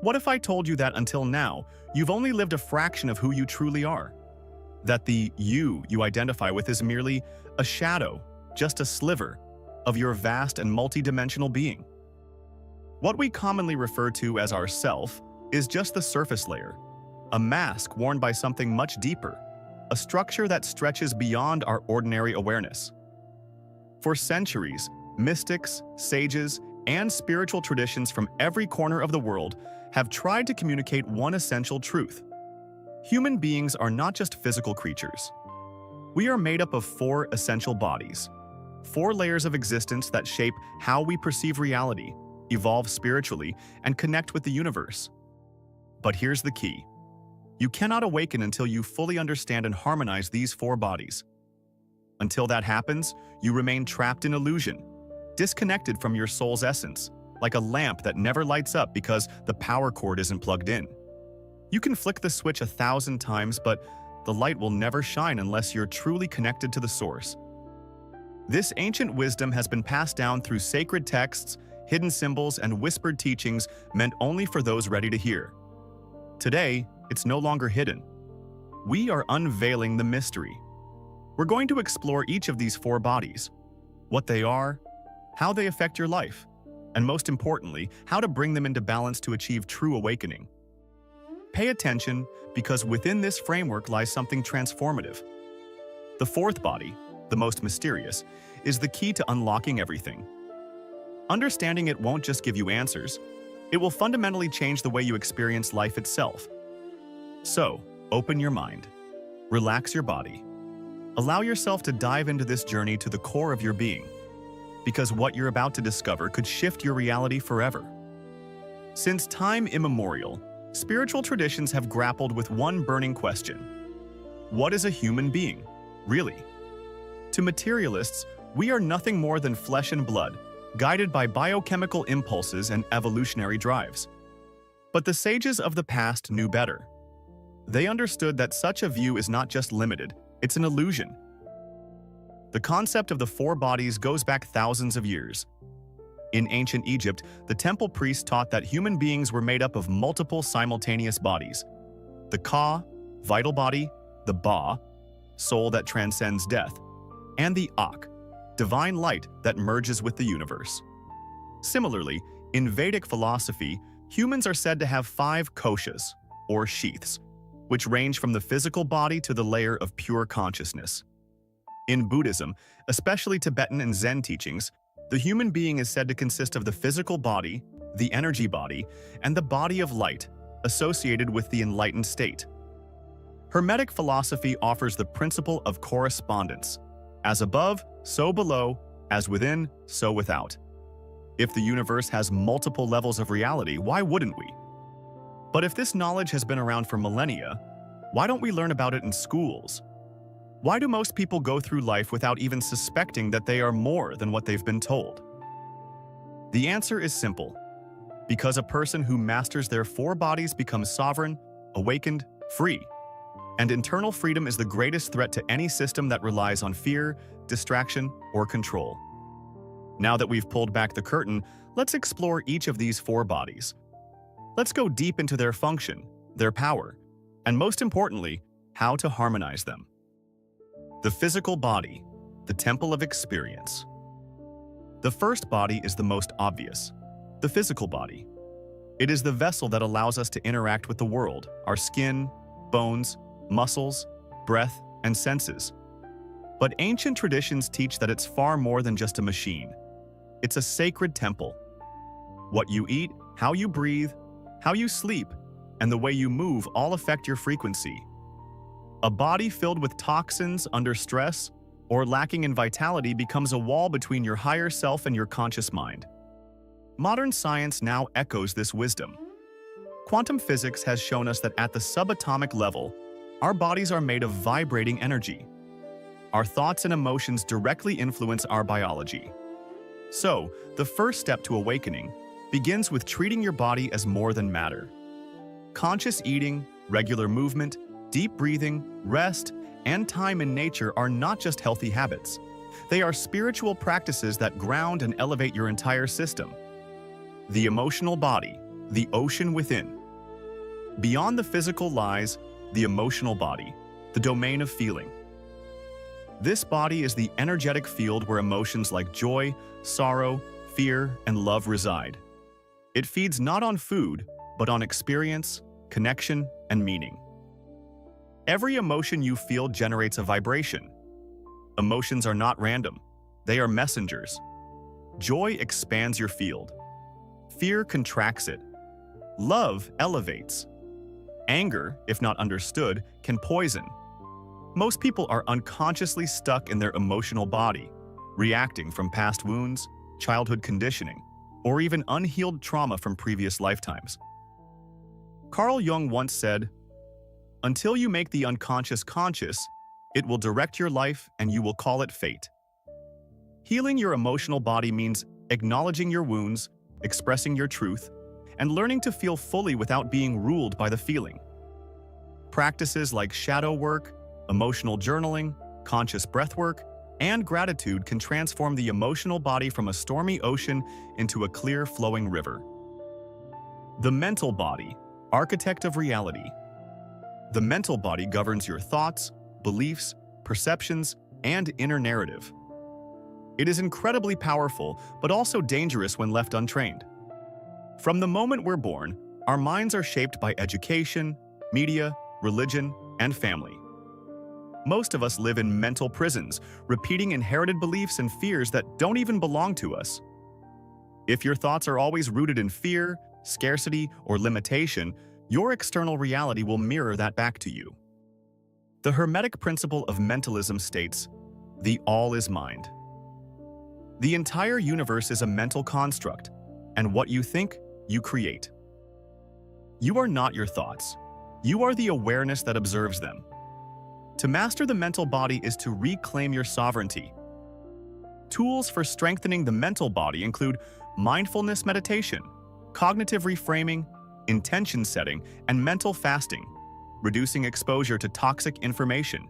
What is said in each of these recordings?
What if I told you that until now, you've only lived a fraction of who you truly are? That the you identify with is merely a shadow, just a sliver, of your vast and multidimensional being. What we commonly refer to as our self is just the surface layer, a mask worn by something much deeper, a structure that stretches beyond our ordinary awareness. For centuries, mystics, sages, and spiritual traditions from every corner of the world have tried to communicate one essential truth. Human beings are not just physical creatures. We are made up of four essential bodies, four layers of existence that shape how we perceive reality, evolve spiritually, and connect with the universe. But here's the key. You cannot awaken until you fully understand and harmonize these four bodies. Until that happens, you remain trapped in illusion, disconnected from your soul's essence, like a lamp that never lights up because the power cord isn't plugged in. You can flick the switch 1,000 times, but the light will never shine unless you're truly connected to the source. This ancient wisdom has been passed down through sacred texts, hidden symbols, and whispered teachings meant only for those ready to hear. Today, it's no longer hidden. We are unveiling the mystery. We're going to explore each of these four bodies, what they are, how they affect your life, and most importantly, how to bring them into balance to achieve true awakening. Pay attention, because within this framework lies something transformative. The fourth body, the most mysterious, is the key to unlocking everything. Understanding it won't just give you answers, it will fundamentally change the way you experience life itself. So, open your mind, relax your body, allow yourself to dive into this journey to the core of your being, because what you're about to discover could shift your reality forever. Since time immemorial, spiritual traditions have grappled with one burning question. What is a human being, really? To materialists, we are nothing more than flesh and blood, guided by biochemical impulses and evolutionary drives. But the sages of the past knew better. They understood that such a view is not just limited, it's an illusion. The concept of the four bodies goes back thousands of years. In ancient Egypt, the temple priests taught that human beings were made up of multiple simultaneous bodies. The Ka, vital body, the Ba, soul that transcends death, and the Ak, divine light that merges with the universe. Similarly, in Vedic philosophy, humans are said to have 5 koshas, or sheaths, which range from the physical body to the layer of pure consciousness. In Buddhism, especially Tibetan and Zen teachings, the human being is said to consist of the physical body, the energy body, and the body of light, associated with the enlightened state. Hermetic philosophy offers the principle of correspondence. As above, so below, as within, so without. If the universe has multiple levels of reality, why wouldn't we? But if this knowledge has been around for millennia, why don't we learn about it in schools? Why do most people go through life without even suspecting that they are more than what they've been told? The answer is simple. Because a person who masters their 4 bodies becomes sovereign, awakened, free. And internal freedom is the greatest threat to any system that relies on fear, distraction, or control. Now that we've pulled back the curtain, let's explore each of these 4 bodies. Let's go deep into their function, their power, and most importantly, how to harmonize them. The physical body, the temple of experience. The first body is the most obvious, the physical body. It is the vessel that allows us to interact with the world, our skin, bones, muscles, breath, and senses. But ancient traditions teach that it's far more than just a machine. It's a sacred temple. What you eat, how you breathe, how you sleep, and the way you move all affect your frequency. A body filled with toxins, under stress, or lacking in vitality becomes a wall between your higher self and your conscious mind. Modern science now echoes this wisdom. Quantum physics has shown us that at the subatomic level, our bodies are made of vibrating energy. Our thoughts and emotions directly influence our biology. So, the first step to awakening begins with treating your body as more than matter. Conscious eating, regular movement, deep breathing, rest, and time in nature are not just healthy habits. They are spiritual practices that ground and elevate your entire system. The emotional body, the ocean within. Beyond the physical lies the emotional body, the domain of feeling. This body is the energetic field where emotions like joy, sorrow, fear, and love reside. It feeds not on food, but on experience, connection, and meaning. Every emotion you feel generates a vibration. Emotions are not random. They are messengers. Joy expands your field. Fear contracts it. Love elevates. Anger, if not understood, can poison. Most people are unconsciously stuck in their emotional body, reacting from past wounds, childhood conditioning, or even unhealed trauma from previous lifetimes. Carl Jung once said, "Until you make the unconscious conscious, it will direct your life and you will call it fate." Healing your emotional body means acknowledging your wounds, expressing your truth, and learning to feel fully without being ruled by the feeling. Practices like shadow work, emotional journaling, conscious breathwork, and gratitude can transform the emotional body from a stormy ocean into a clear, flowing river. The mental body, architect of reality. The mental body governs your thoughts, beliefs, perceptions, and inner narrative. It is incredibly powerful, but also dangerous when left untrained. From the moment we're born, our minds are shaped by education, media, religion, and family. Most of us live in mental prisons, repeating inherited beliefs and fears that don't even belong to us. If your thoughts are always rooted in fear, scarcity, or limitation, your external reality will mirror that back to you. The Hermetic principle of mentalism states, "The all is mind." The entire universe is a mental construct, and what you think, you create. You are not your thoughts. You are the awareness that observes them. To master the mental body is to reclaim your sovereignty. Tools for strengthening the mental body include mindfulness meditation, cognitive reframing, intention setting, and mental fasting, reducing exposure to toxic information.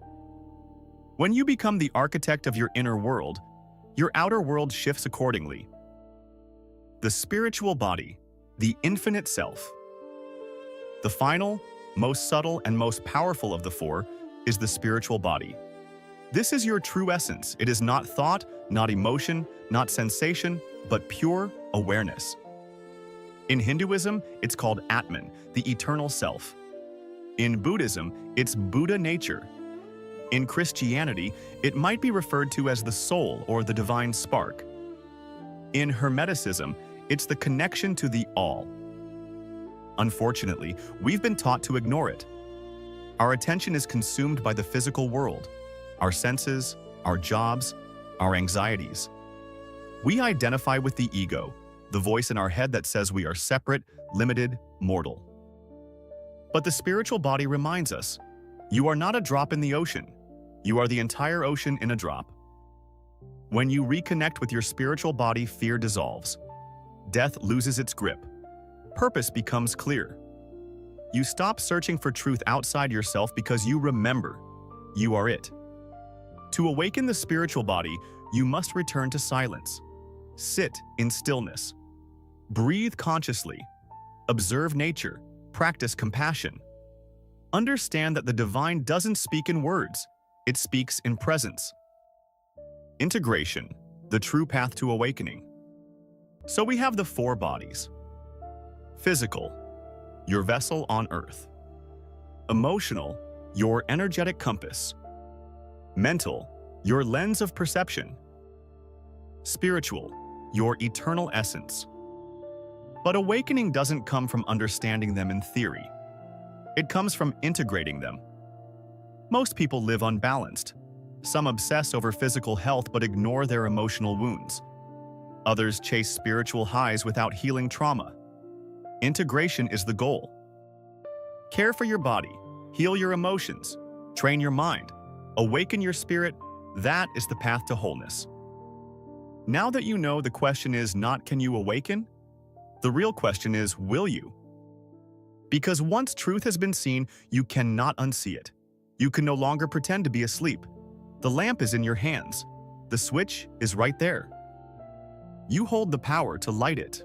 When you become the architect of your inner world, your outer world shifts accordingly. The spiritual body, the infinite self. The final, most subtle, and most powerful of the four is the spiritual body. This is your true essence. It is not thought, not emotion, not sensation, but pure awareness. In Hinduism, it's called Atman, the eternal self. In Buddhism, it's Buddha nature. In Christianity, it might be referred to as the soul or the divine spark. In Hermeticism, it's the connection to the all. Unfortunately, we've been taught to ignore it. Our attention is consumed by the physical world, our senses, our jobs, our anxieties. We identify with the ego, the voice in our head that says we are separate, limited, mortal. But the spiritual body reminds us, you are not a drop in the ocean. You are the entire ocean in a drop. When you reconnect with your spiritual body, fear dissolves. Death loses its grip. Purpose becomes clear. You stop searching for truth outside yourself because you remember, you are it. To awaken the spiritual body, you must return to silence. Sit in stillness. Breathe consciously. Observe nature. Practice compassion. Understand that the divine doesn't speak in words. It speaks in presence. Integration, the true path to awakening. So we have the four bodies. Physical, your vessel on earth. Emotional, your energetic compass. Mental, your lens of perception. Spiritual, your eternal essence. But awakening doesn't come from understanding them in theory. It comes from integrating them. Most people live unbalanced. Some obsess over physical health but ignore their emotional wounds. Others chase spiritual highs without healing trauma. Integration is the goal. Care for your body, heal your emotions, train your mind, awaken your spirit. That is the path to wholeness. Now that you know, the question is not can you awaken? The real question is, will you? Because once truth has been seen, you cannot unsee it. You can no longer pretend to be asleep. The lamp is in your hands. The switch is right there. You hold the power to light it.